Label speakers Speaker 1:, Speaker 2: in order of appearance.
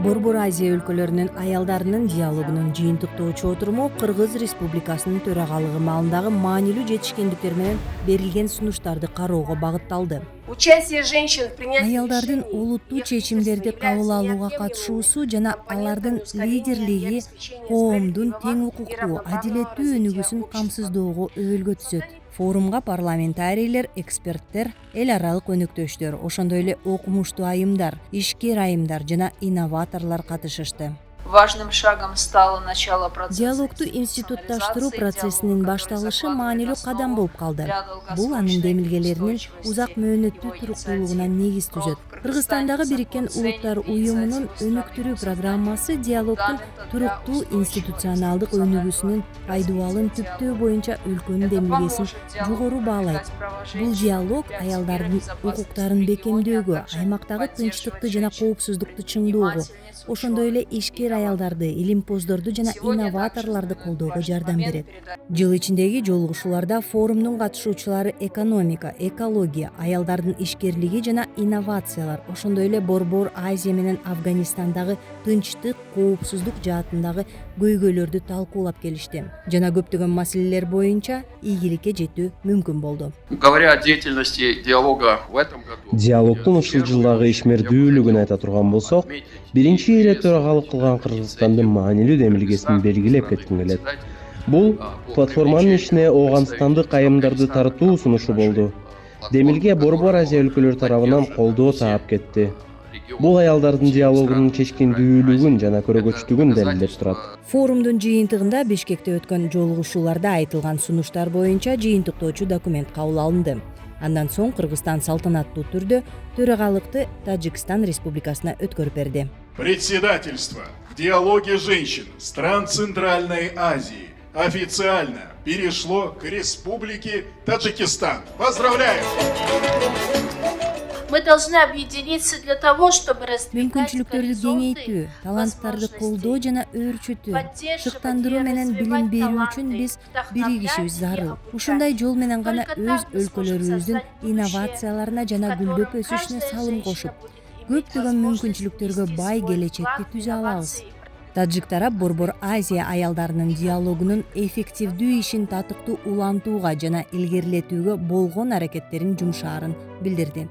Speaker 1: Борбор Азия өлкөлөрүнүн аялдарынын диалогунун жыйынтыктоочу отуруму Кыргыз Республикасынын төрагалыгы маалындагы маанилүү жетишкендиктер менен берилген сунуштарды кароого багытталды. Аялдардын олуттуу чечимдерди кабыл алууга катышуусу жана алардын лидерлиги коомдун тең укуктуу, адилеттүү өнүгүүсүн камсыздоого өбөлгө түзөт. Форумга парламентарийлер, эксперттер, эл аралык өнөктөштөр, ошондой эле окумуштуу айымдар, ишкер айымдар жана инноваторлор катышышты.
Speaker 2: Важным шагом стало начало процесса.
Speaker 1: Диалогту институтташтыруу процессинин башталышы маанилүү кадам болуп калды. Бул анын демилгелеринин узак мөөнөттүү туруктуулугуна негиз түзөт. Кыргызстандагы Бириккен Улуттар уюмунун өнүктүрүү программасы диалогтун туруктуу институционалдык өнүгүүсүнүн пайдубалын түптөө боюнча өлкөнүн демилгесин жогору баалайт. Бул диалог аялдардын укуктарын бекемдөөгө, аймактагы тынчтыкты жана коопсуздукту чыңдоого, ошондой эле ишкер аялдарды, илимпоздорду жана инноваторлорду колдоого жардам берет. Жыл ичиндеги жолугушууларда форумдун катышуучулары экономика, экология, аялдардын ишкерлиги жана инновациялар, ошондой эле Борбор Азия менен Афганистандагы тынчтык, коопсуздук жаатындагы көйгөйлөрдү талкуулап келишти. Жана көптөгөн маселелер боюнча ийгиликке жетүү мүмкүн болду.
Speaker 3: Говоря о деятельности диалога в этом году.
Speaker 4: Диалогтун ушул жылдагы ишмердүүлүгүн айта турган болсок, биринчи эле төрагалык кылган Кыргызстандын маанилүү демилгесин белгилеп кетким келет. Бул платформанын ишине ооганстандык айымдарды тартуу сунушу болду. Демилге Борбор Азия өлкөлөрү тарабынан колдоо таап кетти. Бул аялдардын диалогунун чечкиндүүлүгүн жана көрөгөчтүгүн далилдеп турат.
Speaker 1: Форумдун жыйынтыгында Бишкекте өткөн жолугушууларда айтылган сунуштар боюнча жыйынтыктоочу документ кабыл алынды. Андан соң Кыргызстан салтанаттуу түрдө төрагалыкты Тажикстан Республикасына өткөрүп берди.
Speaker 5: Председательство в диалоге женщин стран Центральной Азии официально перешло к Республике Таджикистан. Поздравляю!
Speaker 2: Мы должны объединиться для того, чтобы
Speaker 1: Мүмкүнчүлүктөрдү кеңейтүү, таланттарды колдоо жана өөрчүтүү, шыктандыруу менен билим берүү үчүн биз биригишибиз зарыл. Ушундай жол менен гана өз өлкөлөрүбүздүн инновацияларына жана гүлдөп өсүшүнө салым кошуп, көптөгөн мүмкүнчүлүктөргө бай келечекти түзө алабыз. Тажик тарап Борбор Азия аялдарынын диалогунун эффективдүү ишин татыктуу улантууга жана илгерилетүүгө болгон аракеттерин жумшаарын билдирди.